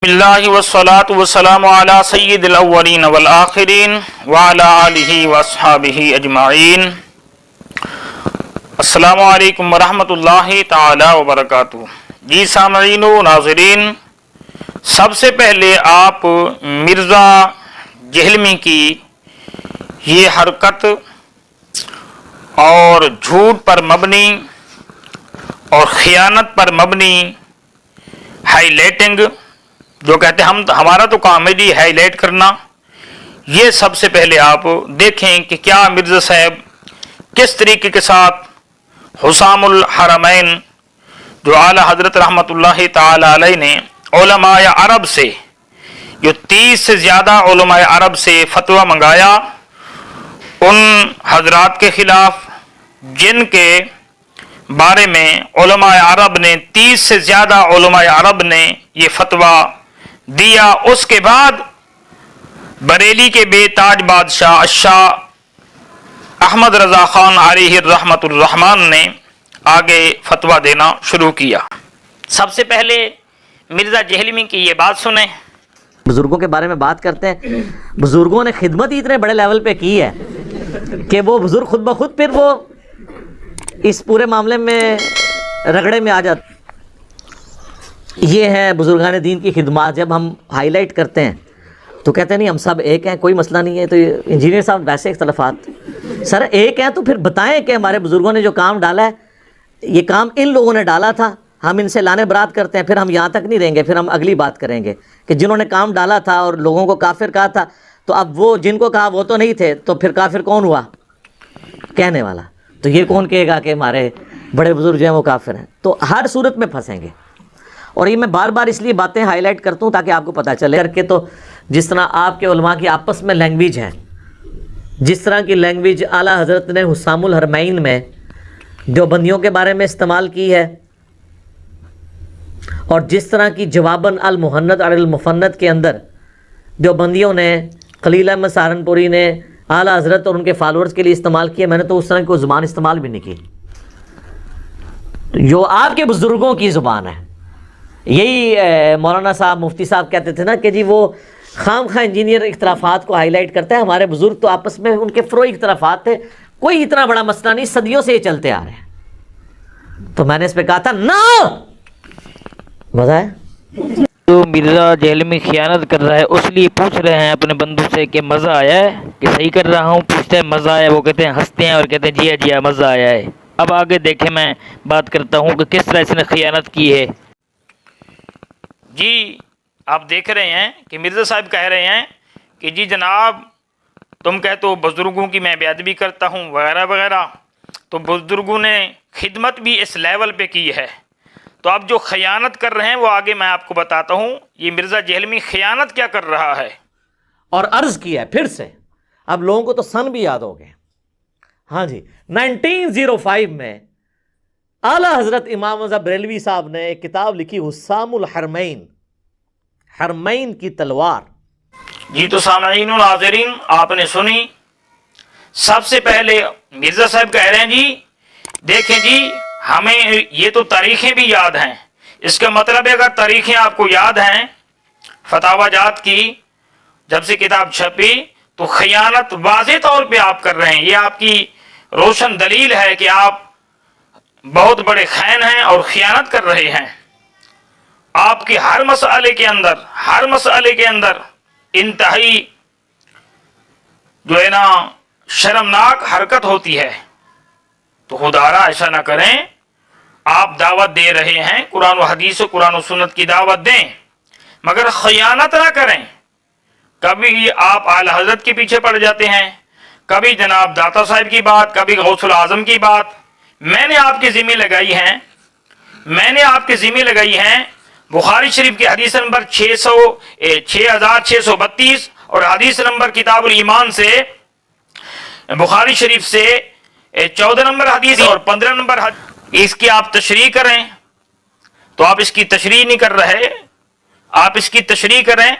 बिस्मिल्लाहि वस्सलातु वस्सलामु अला सय्यिदिल अव्वलीन वल आखिरीन व अला आलिहि व अस्हाबिहि अजमाइन। अस्सलामु अलैकुम व रहमतुल्लाहि ताला व बरकातुहू। जी सामईन व नाज़रीन, सबसे पहले आप मिर्ज़ा जहलमी की ये हरकत और झूठ पर मबनी और ख़ियानत पर मबनी हाईलाइटिंग, जो कहते हैं हमारा तो काम है जी हाईलाइट करना, ये सबसे पहले आप देखें कि क्या मिर्ज़ा साहब किस तरीके के साथ हुसामुल हरमैन जो आला हज़रत रहमतुल्लाहि ताला अलैह ने उलमाए अरब से, जो 30 से ज़्यादा उलमाए अरब से फतवा मंगाया, उन हजरात के ख़िलाफ़ जिनके बारे में उलमाए अरब ने 30 से ज़्यादा उलमाए अरब ने ये फतवा दिया। उसके बाद बरेली के बेताज बादशाह शाह अहमद रज़ा खान अलैहि रहमतुर रहमान ने आगे फतवा देना शुरू किया। सबसे पहले मिर्ज़ा जहलमी की ये बात सुने। बुजुर्गों के बारे में बात करते हैं, बुजुर्गों ने खिदमत ही इतने बड़े लेवल पे की है कि वो बुजुर्ग खुद ब खुद फिर वो इस पूरे मामले में रगड़े में आ जाते। ये है बुजुर्गान दीन की खिदमत। जब हम हाईलाइट करते हैं तो कहते हैं नहीं हम सब एक हैं, कोई मसला नहीं है। तो इंजीनियर साहब वैसे इख्तलाफात, सर एक हैं तो फिर बताएं कि हमारे बुजुर्गों ने जो काम डाला है, ये काम इन लोगों ने डाला था, हम इनसे लाने बरात करते हैं। फिर हम यहाँ तक नहीं रहेंगे, फिर हम अगली बात करेंगे कि जिन्होंने काम डाला था और लोगों को काफिर कहा था, तो अब वो जिनको कहा वो तो नहीं थे, तो फिर काफिर कौन हुआ? कहने वाला। तो ये कौन कहेगा कि हमारे बड़े बुजुर्ग जो हैं वो काफिर हैं? तो हर सूरत में फंसेंगे। और ये मैं बार बार इसलिए बातें हाईलाइट करता हूँ ताकि आपको पता चले करके। तो जिस तरह आपके उलमा की आपस में लैंग्वेज है, जिस तरह की लैंग्वेज आला हज़रत ने हुसामुल हरमैन में देवबंदियों के बारे में इस्तेमाल की है, और जिस तरह की जवाबन अल मुहन्नद अल मुफन्नद के अंदर देवबंदियों ने, खलील अहमद सहारनपुरी ने आला हज़रत और उनके फॉलोअर्स के लिए इस्तेमाल किया, मैंने तो उस तरह की कोई ज़ुबान इस्तेमाल भी नहीं की जो आपके बुज़ुर्गों की ज़ुबान है। यही मौलाना साहब, मुफ्ती साहब कहते थे ना कि जी वो खाम खा इंजीनियर इख्तलाफात को हाईलाइट करता है, हमारे बुज़ुर्ग तो आपस में उनके फ़रोई इख्तलाफात थे, कोई इतना बड़ा मसला नहीं, सदियों से ये चलते आ रहे हैं। तो मैंने इस पर कहा था ना, मज़ा है। तो मिर्ज़ा जहलमी खियानत कर रहा है, उसलिए पूछ रहे हैं अपने बंधु से कि मज़ा आया है कि सही कर रहा हूँ। पूछते हैं मज़ा आया, वो कहते हैं, हंसते हैं और कहते हैं जिया जिया मज़ा आया है। अब आगे देखें, मैं बात करता हूँ कि किस तरह इसने खियानत की है। जी आप देख रहे हैं कि मिर्ज़ा साहब कह रहे हैं कि जी जनाब तुम कहते हो बुज़ुर्गों की मैं बेअदबी करता हूँ वगैरह वगैरह, तो बुज़ुर्गों ने खिदमत भी इस लेवल पे की है। तो अब जो खयानत कर रहे हैं वो आगे मैं आपको बताता हूँ। ये मिर्ज़ा जहलमी खयानत क्या कर रहा है। और अर्ज़ किया है फिर से, अब लोगों को तो सन भी याद हो गए। हाँ जी, 1905 में आला हज़रत इमाम रज़ा बरेलवी साहब ने एक किताब लिखी, हुसामुल हरमैन, हरमैन की तलवार। जी तो सामईन व नाज़रीन आपने सुनी। सबसे पहले मिर्ज़ा साहब कह रहे हैं जी देखें जी हमें ये तो तारीखें भी याद हैं। इसका मतलब है अगर तारीखें आपको याद हैं फतावा जात की, जब से किताब छपी, तो खयानत वाज़े तौर पे आप कर रहे हैं। ये आपकी रोशन दलील है कि आप बहुत बड़े खैन हैं और खयानत कर रहे हैं। आपके हर मसले के अंदर इंतहाई जो है ना शर्मनाक हरकत होती है। तो खुदारा ऐसा ना करें। आप दावत दे रहे हैं, कुरान व हदीस, कुरान व सुन्नत की दावत दें, मगर खयानत ना करें। कभी आप आला हज़रत के पीछे पड़ जाते हैं, कभी जनाब दाता साहब की बात, कभी गौसुल आज़म की बात। मैंने आपकी ज़िम्मे लगाई हैं बुखारी शरीफ की हदीस नंबर 6632 और हदीस नंबर किताबुल ईमान से, बुखारी शरीफ से 14 नंबर हदीस और 15 नंबर इसकी आप तशरीह करें। तो आप इसकी तशरीह नहीं कर रहे, आप इसकी तशरीह करें।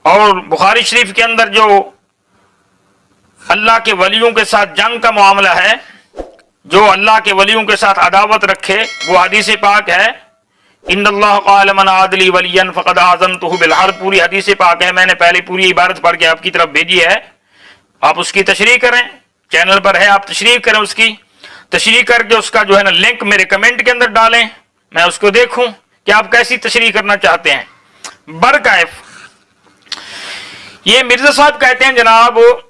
और बुखारी शरीफ के अंदर जो अल्लाह के वलियों के साथ जंग का मामला है, जो अल्लाह के वलियों के साथ अदावत रखे, वो हदीस पाक है इन्नल्लाह क़ाल मन आदली वलियन फ़क़द आज़मतुहु बिल हर्ब, पूरी हदीस पाक है, मैंने पहले पूरी इबारत पढ़ के आपकी तरफ भेजी है, आप उसकी तशरीह करें, चैनल पर है, आप तशरीह करें, उसकी तशरीह करके उसका जो है ना लिंक मेरे कमेंट के अंदर डालें, मैं उसको देखूं कि आप कैसी तशरीह करना चाहते हैं। बरकैफ ये मिर्जा साहब कहते हैं जनाब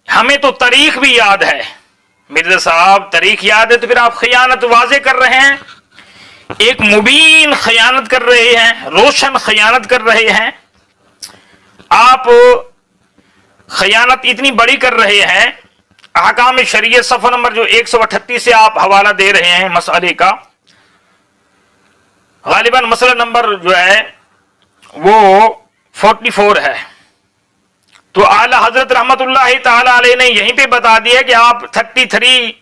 हमें तो तारीख भी याद है। मिर्जा साहब तारीख याद है तो फिर आप खयानत वाजे कर रहे हैं, एक मुबीन खयानत कर रहे हैं, रोशन खयानत कर रहे हैं, आप खयानत इतनी बड़ी कर रहे हैं। अहकाम शरीयत सफ़ा नंबर जो 138 से आप हवाला दे रहे हैं मसले का, गालिबन मसला नंबर जो है वो 44 है। तो आला हजरत रहमतुल्लाह ताला अलैह ने यहीं पे बता दिया कि आप 33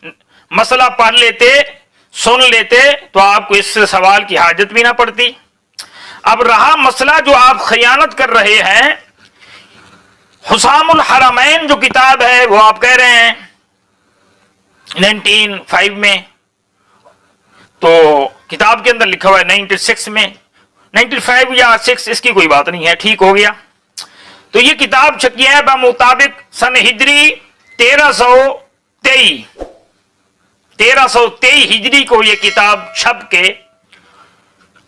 मसला पढ़ लेते, सुन लेते तो आपको इससे सवाल की हाजत भी ना पड़ती। अब रहा मसला जो आप खयानत कर रहे हैं, हुसामुल हरमैन जो किताब है वो आप कह रहे हैं 1905 में, तो किताब के अंदर लिखा हुआ है 96 में, 95 या 6 इसकी कोई बात नहीं है, ठीक हो गया। तो ये किताब छकी है बमुताबिक सन हिजरी 1323 हिजरी को ये किताब छप के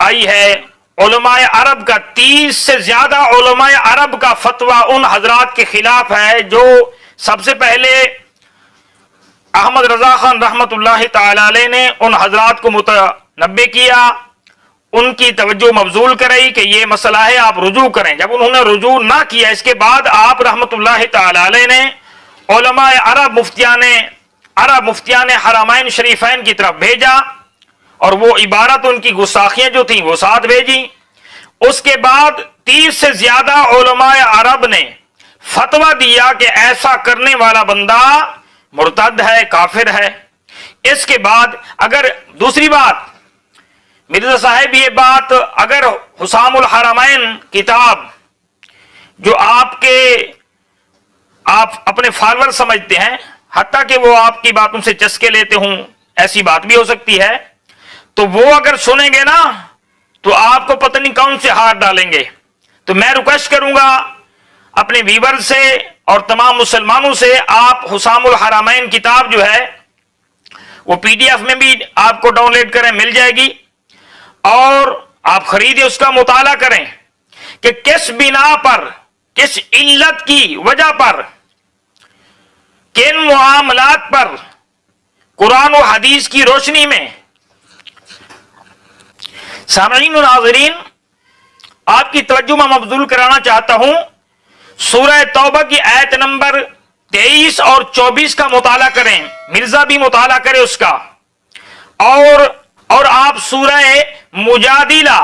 आई है। उलमाए अरब का 30 से ज्यादा उलमाए अरब का फतवा उन हजरात के खिलाफ है जो सबसे पहले अहमद रजा खान रहमतुल्लाह ताला अलैह ने उन हजरात को मुतनब्बे किया, उनकी तवज्जो मबजूल कराई कि ये मसला है, आप रुजू करें। जब उन्होंने रुजू ना किया इसके बाद आप रहमतुल्लाह ताला अलैह ने उलमाए अरब मुफ्तियान हरमैन शरीफैन की तरफ भेजा और वो इबारत उनकी गुस्ताखियां जो थी वो साथ भेजी। उसके बाद 30 से ज्यादा उलमाए अरब ने फतवा दिया कि ऐसा करने वाला बंदा मुर्तद है, काफिर है। इसके बाद अगर दूसरी बात मिर्जा साहब ये बात अगर हुसामुल हरमैन किताब जो आप अपने फॉलोअर समझते हैं, हत्ता कि वो आपकी बातों से चस्के लेते हूं, ऐसी बात भी हो सकती है, तो वो अगर सुनेंगे ना तो आपको पता नहीं कौन से हाथ डालेंगे। तो मैं रिक्वेस्ट करूंगा अपने व्यूअर से और तमाम मुसलमानों से, आप हुसामुल हरमैन किताब जो है वो PDF में भी आपको डाउनलोड करें, मिल जाएगी, और आप खरीदे उसका मुताला करें कि किस बिना पर, किस इल्लत की वजह पर, किन मुआमलात पर कुरान और हदीस की रोशनी में। सामईन और नाज़रीन आपकी तवज्जो मैं मबजूल कराना चाहता हूं, सूरह तौबा की आयत नंबर 23 और 24 का मुताला करें, मिर्जा भी मुताला करे उसका, और आप सूरह मुजादिला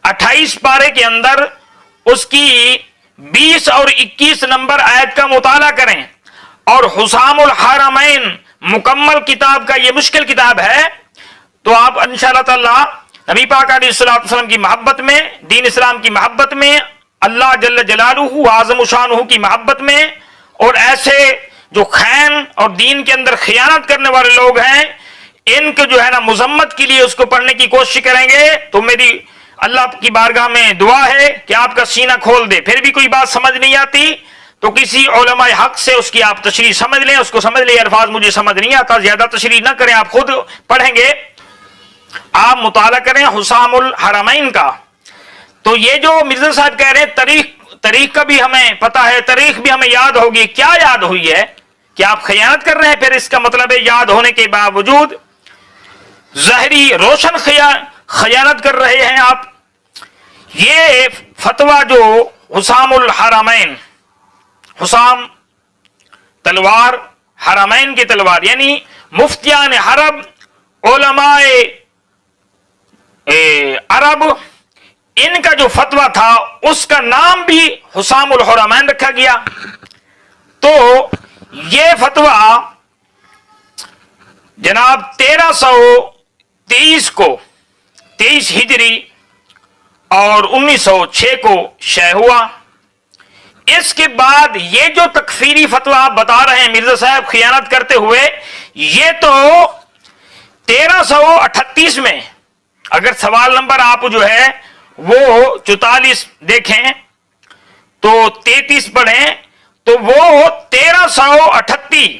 28 पारे के अंदर उसकी 20 और 21 नंबर आयत का मुताला करें। और हुसामुल हरमैन मुकम्मल किताब का ये मुश्किल किताब है, तो आप इंशाअल्लाह ताला नबी पाक अलैहिस्सलाम की मोहब्बत में, दीन इस्लाम की मोहब्बत में, अल्लाह जल्ल जलालुहु आज़म शानुहु की मोहब्बत में, और ऐसे जो खैन और दीन के अंदर खियानत करने वाले लोग हैं इनके जो है ना मुजम्मत के लिए उसको पढ़ने की कोशिश करेंगे। तो मेरी अल्लाह की बारगाह में दुआ है कि आपका सीना खोल दे। फिर भी कोई बात समझ नहीं आती तो किसी उलमाए हक से उसकी आप तशरीह समझ लें, उसको समझ लें, अल्फाज मुझे समझ नहीं आता, ज्यादा तशरीह ना करें, आप खुद पढ़ेंगे, आप मुताला करें हुसामुल हरमैन का। तो ये जो मिर्जा साहब कह रहे हैं तारीख का भी हमें पता है, तारीख भी हमें याद होगी, क्या याद हुई है कि आप खयानत कर रहे हैं, फिर इसका मतलब है याद होने के बावजूद ज़ाहिरी रोशन खयानत कर रहे हैं आप। ये फतवा जो हुसामुल हरमैन, हुसाम तलवार, हरमैन की तलवार, यानी मुफ्तियान अरब, उलमाए अरब, इनका जो फतवा था उसका नाम भी हुसामुल हरमैन रखा गया। तो ये फतवा जनाब 1323 को, 23 हिजरी और 1906 को शय हुआ। इसके बाद ये जो तकफीरी फतवा आप बता रहे हैं मिर्जा साहब खियानत करते हुए, ये तो 1338 में اگر سوال نمبر آپ جو ہے وہ 44 دیکھیں تو 33 پڑھیں تو وہ 1338،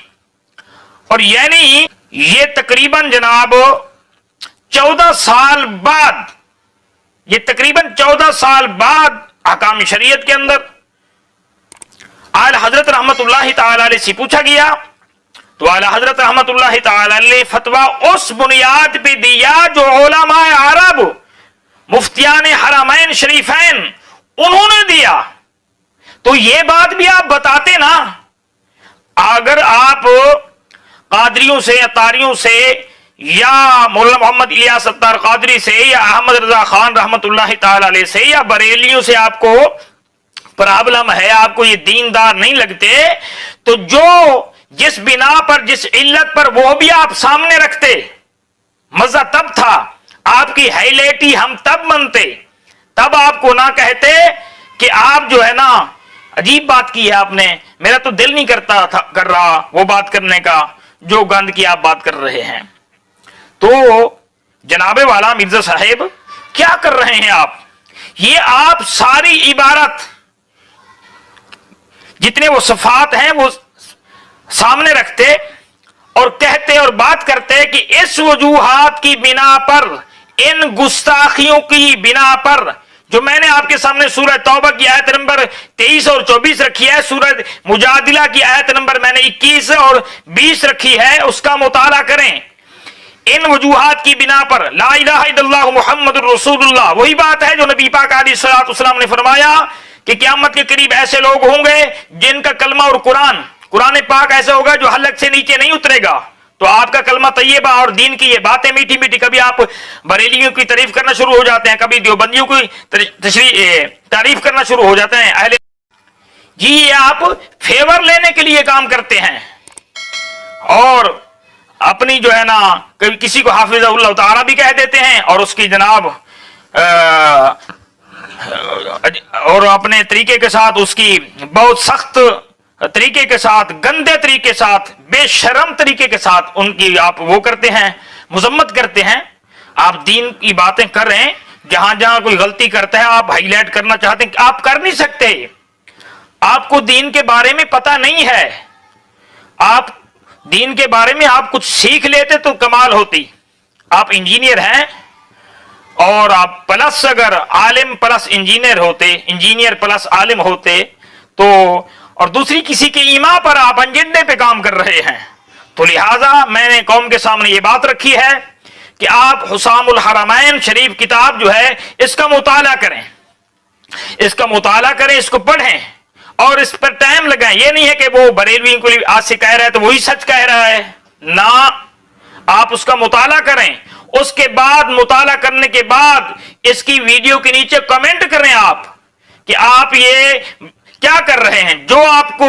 اور یعنی یہ تقریباً جناب 14 سال بعد، یہ تقریباً 14 سال بعد احکام شریعت کے اندر اعلی حضرت رحمت اللہ تعالی علیہ سے پوچھا گیا تو اعلی حضرت رحمت اللہ تعالی علیہ فتویٰ اس بنیاد پہ دیا جو علماء عرب مفتیان حرمین شریفین انہوں نے دیا. تو یہ بات بھی آپ بتاتے نا. اگر آپ قادریوں سے، اتاریوں سے، یا مولانا محمد الیاس اتار قادری سے، یا احمد رضا خان رحمت اللہ تعالی علیہ سے، یا بریلیوں سے آپ کو پرابلم ہے، آپ کو یہ دیندار نہیں لگتے، تو جو جس بنا پر، جس علت پر، وہ بھی آپ سامنے رکھتے. مزہ تب تھا، آپ کی ہائیلائٹی ہم تب منتے، تب آپ کو نہ کہتے کہ آپ جو ہے نا عجیب بات کی ہے آپ نے، میرا تو دل نہیں کرتا تھا کر رہا وہ بات کرنے کا جو گند کی آپ بات کر رہے ہیں. تو جناب والا مرزا صاحب کیا کر رہے ہیں آپ؟ یہ آپ ساری عبارت جتنے وہ صفات ہیں وہ سامنے رکھتے اور کہتے اور بات کرتے کہ اس وجوہات کی بنا پر، ان گستاخیوں کی بنا پر، جو میں نے آپ کے سامنے سورہ توبہ کی آیت نمبر 23 اور 24 رکھی ہے، سورہ مجادلہ کی آیت نمبر میں نے 21 اور 20 رکھی ہے، اس کا مطالعہ کریں. ان وجوہات کی بنا پر لا الہ الا اللہ محمد الرسول اللہ، وہی بات ہے جو نبی پاک علیہ الصلوۃ والسلام نے فرمایا کہ قیامت کے قریب ایسے لوگ ہوں گے جن کا کلمہ اور قرآن پاک ایسا ہوگا جو حلق سے نیچے نہیں اترے گا. تو آپ کا کلمہ طیبہ اور دین کی یہ باتیں میٹھی میٹھی، کبھی آپ بریلیوں کی تعریف کرنا شروع ہو جاتے ہیں، کبھی دیوبندیوں کی تعریف کرنا شروع ہو جاتے ہیں. اہل جی یہ آپ فیور لینے کے لیے کام کرتے ہیں اور اپنی جو ہے نا کبھی کسی کو حافظ اللہ تعالی بھی کہہ دیتے ہیں اور اس کی جناب اور اپنے طریقے کے ساتھ اس کی بہت سخت طریقے کے ساتھ، گندے طریقے کے ساتھ، بے شرم طریقے کے ساتھ ان کی آپ وہ کرتے ہیں، مذمت کرتے ہیں. آپ دین کی باتیں کر رہے ہیں، جہاں جہاں کوئی غلطی کرتا ہے آپ ہائی لائٹ کرنا چاہتے ہیں، آپ کر نہیں سکتے. آپ کو دین کے بارے میں پتہ نہیں ہے. آپ دین کے بارے میں آپ کچھ سیکھ لیتے تو کمال ہوتی. آپ انجینئر ہیں اور آپ پلس اگر عالم پلس انجینئر ہوتے، انجینئر پلس عالم ہوتے تو، اور دوسری کسی کے ایمان پر آپ انجنڈے پہ کام کر رہے ہیں. تو لہٰذا میں نے قوم کے سامنے یہ بات رکھی ہے کہ آپ حسام الحرمین شریف کتاب جو ہے اس کا مطالعہ کریں، اس کا مطالعہ کریں، اس کو پڑھیں اور اس پر ٹائم لگائیں. یہ نہیں ہے کہ وہ بریلوی کو آج سے کہہ رہا ہے تو وہی سچ کہہ رہا ہے، نہ. آپ اس کا مطالعہ کریں، اس کے بعد مطالعہ کرنے کے بعد اس کی ویڈیو کے نیچے کمنٹ کریں آپ کہ آپ یہ کیا کر رہے ہیں. جو آپ کو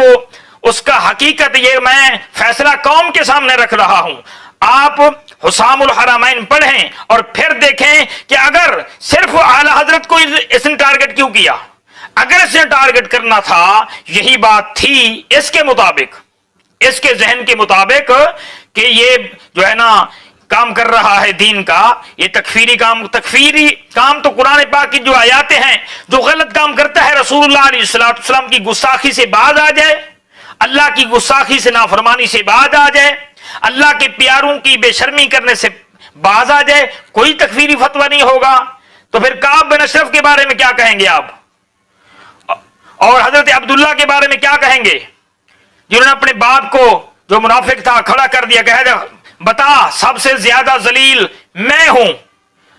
اس کا حقیقت، یہ میں فیصلہ قوم کے سامنے رکھ رہا ہوں. آپ حسام الحرمین پڑھیں اور پھر دیکھیں کہ اگر صرف اعلی حضرت کو اس نے ٹارگٹ کیوں کیا. اگر اس نے ٹارگٹ کرنا تھا، یہی بات تھی اس کے مطابق، اس کے ذہن کے مطابق کہ یہ جو ہے نا کام کر رہا ہے دین کا، یہ تکفیری کام تو قرآن پاک کی جو آیاتیں ہیں، جو غلط کام کرتا ہے رسول اللہ علیہ السلام کی گستاخی سے باز آ جائے، اللہ کی گستاخی سے نافرمانی سے باز آ جائے، اللہ کے پیاروں کی بے شرمی کرنے سے باز آ جائے، کوئی تکفیری فتویٰ نہیں ہوگا. تو پھر کعب بن اشرف کے بارے میں کیا کہیں گے آپ؟ اور حضرت عبداللہ کے بارے میں کیا کہیں گے جنہوں نے اپنے باپ کو جو منافق تھا کھڑا کر دیا، کہا بتا سب سے زیادہ ذلیل میں ہوں.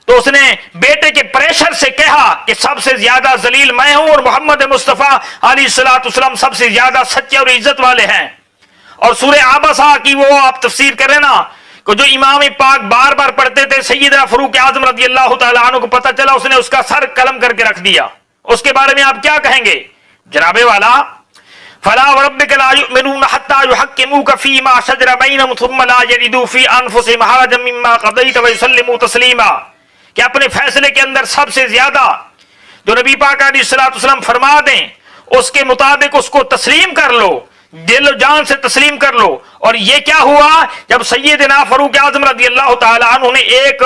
تو اس نے بیٹے کے پریشر سے کہا کہ سب سے زیادہ ذلیل میں ہوں اور محمد مصطفیٰ علیہ الصلوۃ والسلام سب سے زیادہ سچے اور عزت والے ہیں. اور سورہ عبسہ کی وہ آپ تفسیر کریں نا کہ جو امام پاک بار بار پڑھتے تھے، سیدنا فاروق اعظم رضی اللہ تعالیٰ عنہ کو پتہ چلا، اس نے اس کا سر قلم کر کے رکھ دیا. اس کے بارے میں آپ کیا کہیں گے جناب والا؟ فلا وربک لا یؤمنون حتی یحکموک فیما شجر بینہم ثم لا یجدوا فی انفسہم حرجا مما قضیت ویسلموا تسلیما. کہ اپنے فیصلے کے اندر سب سے زیادہ جو نبی پاک علیہ الصلوۃ والسلام فرما دیں اس کے مطابق اس کو تسلیم کر لو، दिल और जान से तस्लीम कर लो। और ये क्या हुआ, जब सैयदना फारूक आजम रज़ी अल्लाह ताला अन्हु ने एक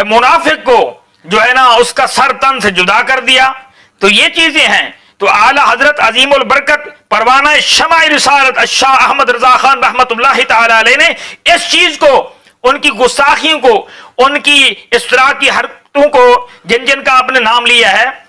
मुनाफिक को जो है ना उसका सर तन से जुदा कर दिया। तो ये चीजें हैं। तो आला हजरत अजीमुल बरकत परवाना शमाई रिसालत शाह अहमद रजा खान रहमतुल्लाह ताला अलैह ने इस चीज को, उनकी गुस्ताखियों को, उनकी इस तरह की हरकतों को जिन जिन का आपने नाम लिया है,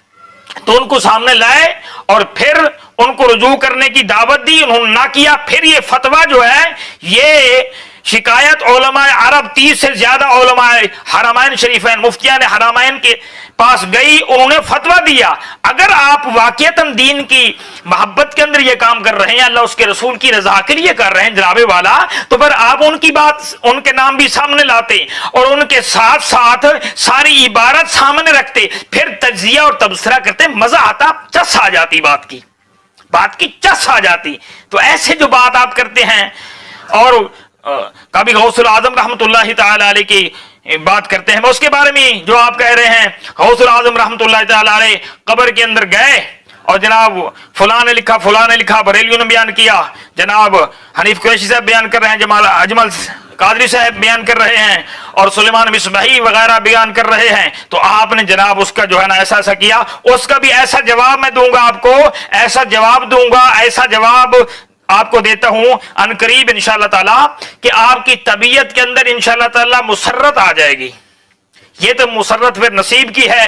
तो उनको सामने लाए और फिर उनको रुजू करने की दावत दी, उन्होंने ना किया। फिर ये फतवा जो है, ये शिकायत उलमाए अरब 30 से ज्यादा उलमाए हरमैन शरीफैन, मुफ्तियान हरमैन के पास गई, उन्होंने फतवा दिया अगर आप वाकईतन दीन की मोहब्बत के अंदर ये काम कर रहे हैं, अल्लाह उसके रसूल की रजा के लिए कर रहे हैं जनाबे वाला, तो फिर आप उनकी बात, उनके नाम भी सामने लाते और उनके साथ साथ सारी इबारत सामने रखते, फिर तज्जिया और तबसरा करते, मजा आता, चस आ जाती, बात की चस आ जाती। तो ऐसे जो बात आप करते हैं और कभी गौसुल आजम रहमतुल्लाह ताला अलैह की बात करते हैं, उसके बारे में जो आप कह रहे हैं, गौसुल आजम रहमतुल्लाह ताला अलैह कब्र के अंदर गए और जनाब फलां ने लिखा, बरेलियों ने बयान किया, जनाब हनीफ कुरैशी साहब बयान कर रहे हैं, जमाल अजमल कादरी साहब बयान कर रहे हैं और सुलेमान मिसबाही वगैरह बयान कर रहे हैं। तो आपने जनाब उसका जो है ना ऐसा किया, उसका भी ऐसा जवाब मैं दूंगा आपको, ऐसा जवाब आपको देता हूं अनकरीब इंशाअल्लाह ताला कि आपकी तबीयत के अंदर इंशाअल्लाह ताला मुसर्रत आ जाएगी। ये तो मुसर्रत फिर नसीब की है।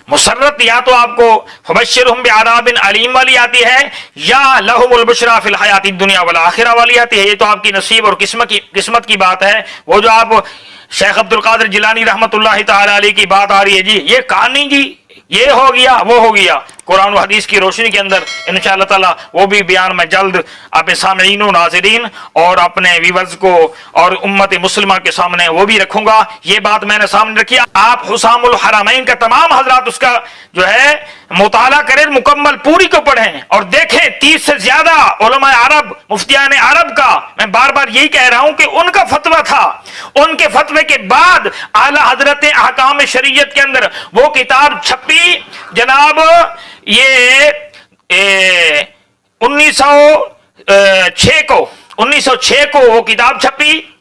मुसर्रत या तो आपको फबश्शिरहुम बिअज़ाबिन अलीम वाली आती है, या लहुमुल बुशरा फिल हयाति दुनिया वल आखिरा वाली आती है। ये तो आपकी नसीब और किस्मत की बात है। वो जो आप शेख अब्दुल कादिर जिलानी रहमतुल्लाह ताला अलैह की बात आ रही है जी, ये कहानी जी, ये हो गया वो हो गया, कुरान और हदीस की रोशनी के अंदर इंशाअल्लाह ताला वो भी बयान मैं जल्द अपने सामईन और नाज़रीन और अपने व्यूअर्स को और उम्मत मुस्लिमा के सामने वो भी रखूंगा। ये बात मैंने सामने रखी। आप हुसामुल हरमैन का तमाम हजरात उसका जो है मुताला करें, मुकम्मल पूरी को पढ़ें और देखें। 30 से ज्यादा उलमाए अरब, मुफ्तियान अरब का, मैं बार बार यही कह रहा हूं कि उनका फतवा था। उनके फतवे के बाद आला हजरत अहकाम शरीयत के अंदर वो किताब छपी जनाब, ये 1906 को वो किताब छपी।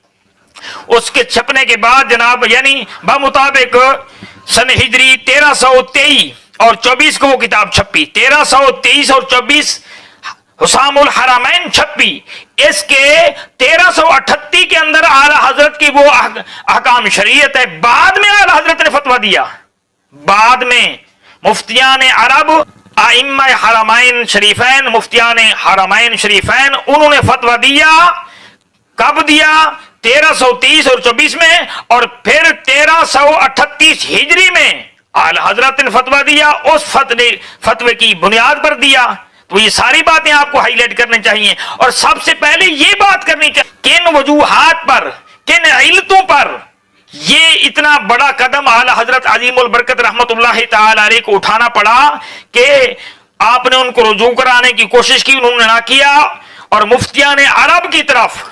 उसके छपने के बाद जनाब यानी बमुताबिक सन हिजरी 1323 और 24 को वो किताब छपी। 1323 और 24 हुसामुल हरमैन छपी। इसके 1338 के अंदर आला हजरत की वो अहकाम शरीयत है। बाद में आला हजरत ने फतवा दिया, बाद में मुफ्तियान अरब आइम्मा हरमैन शरीफैन, मुफ्तियान हरमैन शरीफैन, उन्होंने फतवा दिया। कब दिया? 1323 और 24 में, और फिर 1338 हिजरी में आला हजरत ने फतवा दिया। उस फतवे की बुनियाद पर दिया। तो ये सारी बातें आपको हाईलाइट करनी चाहिए और सबसे पहले ये बात करनी चाहिए किन वजूहात पर, किन इल्तों पर ये इतना बड़ा कदम आला हजरत अजीमुल बरकत रहमतुल्लाह ताला अलैह को उठाना पड़ा कि आपने उनको रुजू कराने की कोशिश की, उन्होंने ना किया। और मुफ्तियान अरब की तरफ,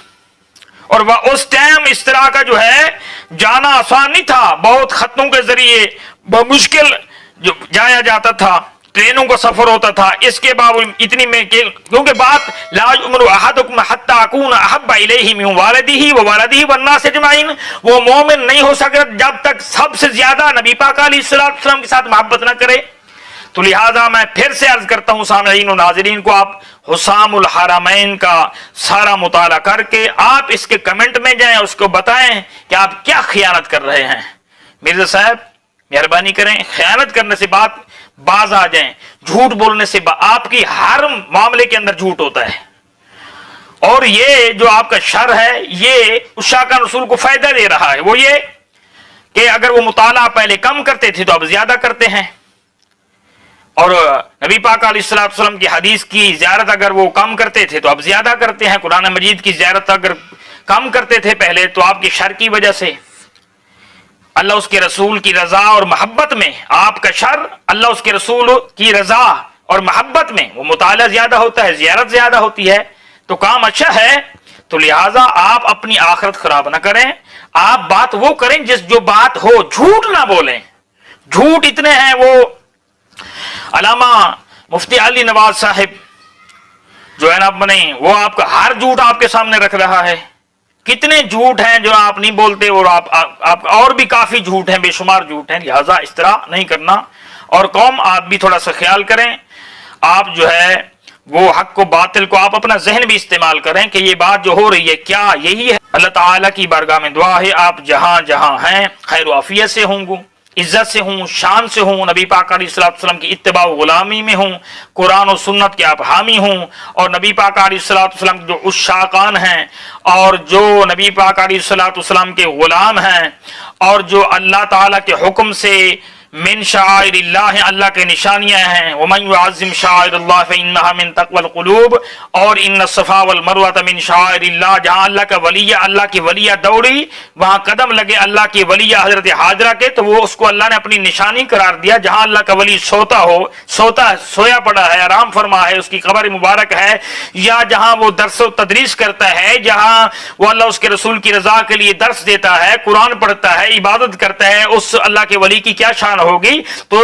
और वह उस टाइम इस तरह का जो है जाना आसान नहीं था, बहुत खतों के जरिए मुश्किल जो जाया जाता था, ट्रेनों का सफर होता था। इसके बावजूद इतनी में क्योंकि बात ला युमिनु अहदुकुम हत्ता अकूना अहब्बा इलैहि मिन वालिदिही व वलदिही वन्नास अजमाइन, वो मोमिन नहीं हो सकता जब तक सबसे ज्यादा नबी पाक अलैहिस्सलाम के साथ मोहब्बत न करे। तो लिहाजा मैं फिर से अर्ज करता हूं सामईन और नाज़रीन को, आप हुसामुल हरमैन का सारा मुताला करके आप इसके कमेंट में जाएं, उसको बताएं कि आप क्या खियानत कर रहे हैं। मिर्जा साहब मेहरबानी करें, खयानत करने से बाज आ जाएं, झूठ बोलने से आपकी हर मामले के अंदर झूठ होता है। और ये जो आपका शर है ये उस शाका रसूल को फायदा दे रहा है। वो ये कि अगर वो मुताला पहले कम करते थे तो अब ज्यादा करते हैं, और नबी पाक अलैहिस्सलाम की हदीस की ज़ियारत अगर वो कम करते थे तो अब ज्यादा करते हैं। कुरान मजीद की ज़ियारत अगर कम करते थे पहले तो आपकी शर की वजह से, अल्लाह उसके रसूल की रजा और मोहब्बत में आपका शर, अल्लाह उसके रसूल की रजा और मोहब्बत में वो मुताला ज्यादा होता है, ज़ियारत ज्यादा होती है, तो काम अच्छा है। तो लिहाजा आप अपनी आखिरत खराब ना करें, आप बात वो करें जो बात हो, झूठ ना बोलें। झूठ इतने हैं, वो अलामा मुफ्ती अली नवाज साहिब जो है ना अपने वो आपका हर झूठ आपके सामने रख रहा है। कितने झूठ हैं जो आप नहीं बोलते, और आप और भी काफी झूठ हैं, बेशुमार झूठ हैं। लिहाजा इस तरह नहीं करना। और कौम आप भी थोड़ा सा ख्याल करें, आप जो है वो हक को बातिल को आप अपना जहन भी इस्तेमाल करें कि ये बात जो हो रही है क्या यही है। अल्लाह ताला की बारगाह में दुआ है आप जहां जहां हैं खैर आफियत से होंगे, इज्जत से हूँ, शान से हूँ, नबी पाक अलैहिस्सलाम की इत्तिबा व गुलामी में हूँ, कुरान और सुन्नत के आप हामी हूँ, और नबी पाक अलैहिस्सलाम के जो उश्शाकान हैं और जो नबी पाक अलैहिस्सलाम के गुलाम हैं और जो अल्लाह ताला के हुक्म से मिन शाइरिल्लाह अल्लाह के निशानियां हैं, वमन युअज़्ज़िम शाइरिल्लाह फइन्नहा मिन तक़वल क़ुलूब, और इन्न सफ़ा वल मरवा मिन शाइरिल्लाह, जहां अल्लाह का वलिया अल्लाह की वलिया दौड़ी वहां कदम लगे अल्लाह की वलिया हजरत हाजरा के, तो वो उसको अल्लाह ने अपनी निशानी करार दिया। जहां अल्लाह का वली सोया पड़ा है, आराम फरमा है, उसकी कब्र मुबारक है, या जहां वो दर्स तदरीस करता है, जहां वो अल्लाह उसके रसूल की रजा के लिए दर्स देता है, कुरान पढ़ता है, इबादत करता है, उस अल्लाह के वली की क्या शान होगी। तो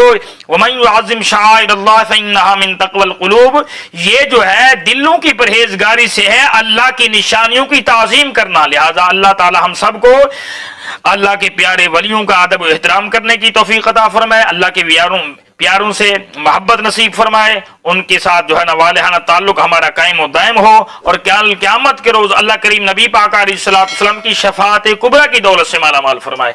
वमन युअज़्ज़िम शाइरिल्लाह फइन्नहा मिन तक़वल क़ुलूब, ये जो है दिलों की परहेजगारी से है, अल्लाह की निशानियों की ताज़ीम करना। लिहाजा अल्लाह ताला हम सबको अल्लाह के प्यारे वलियों का अदब व एहतराम करने की तौफीक अता फरमाए, अल्लाह के प्यारों से मोहब्बत नसीब फरमाए, उनके साथ जो है ना वालिहाना ताल्लुक हमारा कायम व दायम हो, और क़यामत के रोज अल्लाह करीम नबी पाक अलैहिस्सलाम की शफाअत कुबरा की दौलत से माला माल फरमाए।